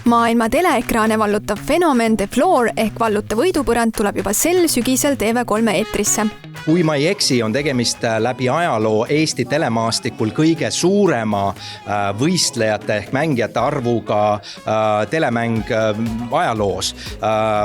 Maailma teleekraane vallutav fenomen The Floor ehk valluta võidupõrand tuleb juba sel sügisel TV3 eetrisse. Kui ma ei eksi, on tegemist läbi ajaloo Eesti telemaastikul kõige suurema võistlejate ehk mängijate arvuga telemäng ajaloos.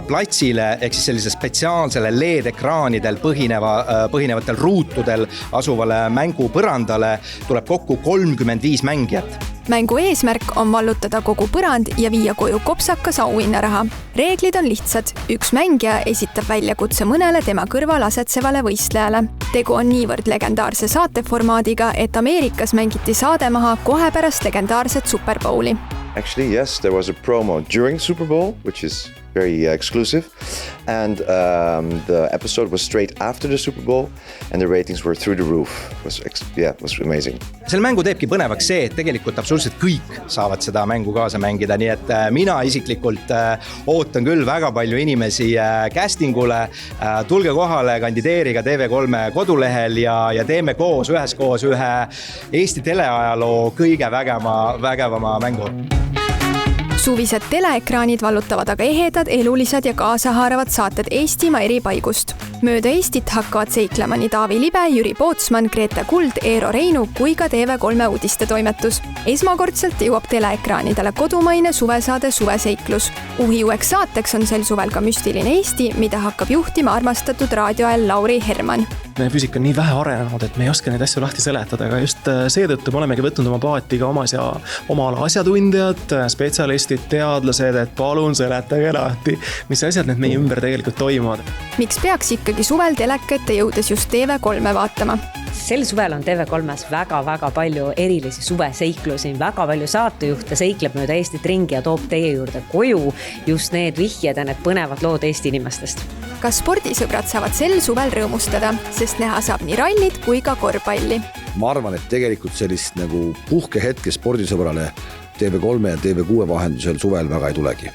Platsile ehk siis sellise spetsiaalsele LED-ekraanidel põhinevatel ruutudel asuvale mängupõrandale tuleb kokku 35 mängijat. Mängu eesmärk on vallutada kogu põrand ja viia koju kopsakas auhinnaraha. Reeglid on lihtsad. Üks mängija esitab väljakutse mõnele tema kõrval asetsevale võistlejale. Tegu on niivõrd legendaarse saateformaadiga, et Ameerikas mängiti saade maha kohe pärast legendaarset Super Bowli. Actually, yes, there was a promo during Super Bowl, which is very exclusive. And the episode was straight after the Super Bowl and the ratings were through the roof. It was amazing. Selle mängu teebki põnevaks see, et tegelikult absoluutselt kõik saavad seda mängu kaasa mängida, nii et mina isiklikult ootan küll väga palju inimesi castingule. Tulge kohale, kandideeriga TV3 kodulehel ja teeme üheskoos ühe Eesti teleajaloo kõige vägevama mängu. Suvised teleekraanid vallutavad aga ehedad, elulised ja kaasahaaravad saated Eestimaa eri paigust. Mööda Eestit hakkavad seiklema nii Taavi Libe, Jüri Pootsman, Grete Kuld, Eero Reinu kui ka TV3 uudistetoimetus. Esmakordselt jõuab teleekraanidele kodumaine suvesaade Suveseiklus. Uueks saateks on sel suvel ka müstiline Eesti, mida hakkab juhtima armastatud raadioajal Lauri Herman. Meie füüsika on nii vähe arenenud, et me ei oska neid asju lahti seletada, aga just seetõttu me olemegi võtnud oma paati ka oma ala asjatundjad, spetsialistid, teadlased, et palun seletage lahti, mis asjad need meie ümber tegelikult toimuvad. Miks peaks ikkagi suvel telekate jõudes just TV3 vaatama? Sel suvel on TV3-s väga palju erilisi suveseiklusi, väga palju saatejuhte seikleb mööda Eestit ringi ja toob teie juurde koju just need vihjed ja need põnevad lood Eesti inimestest. Kas spordisõbrad saavad sel suvel rõõmustada, sest näha saab nii rallit kui ka korvpalli? Ma arvan, et tegelikult sellist nagu puhkehetke spordisõbrale TV3 ja TV6 vahendusel suvel väga ei tulegi.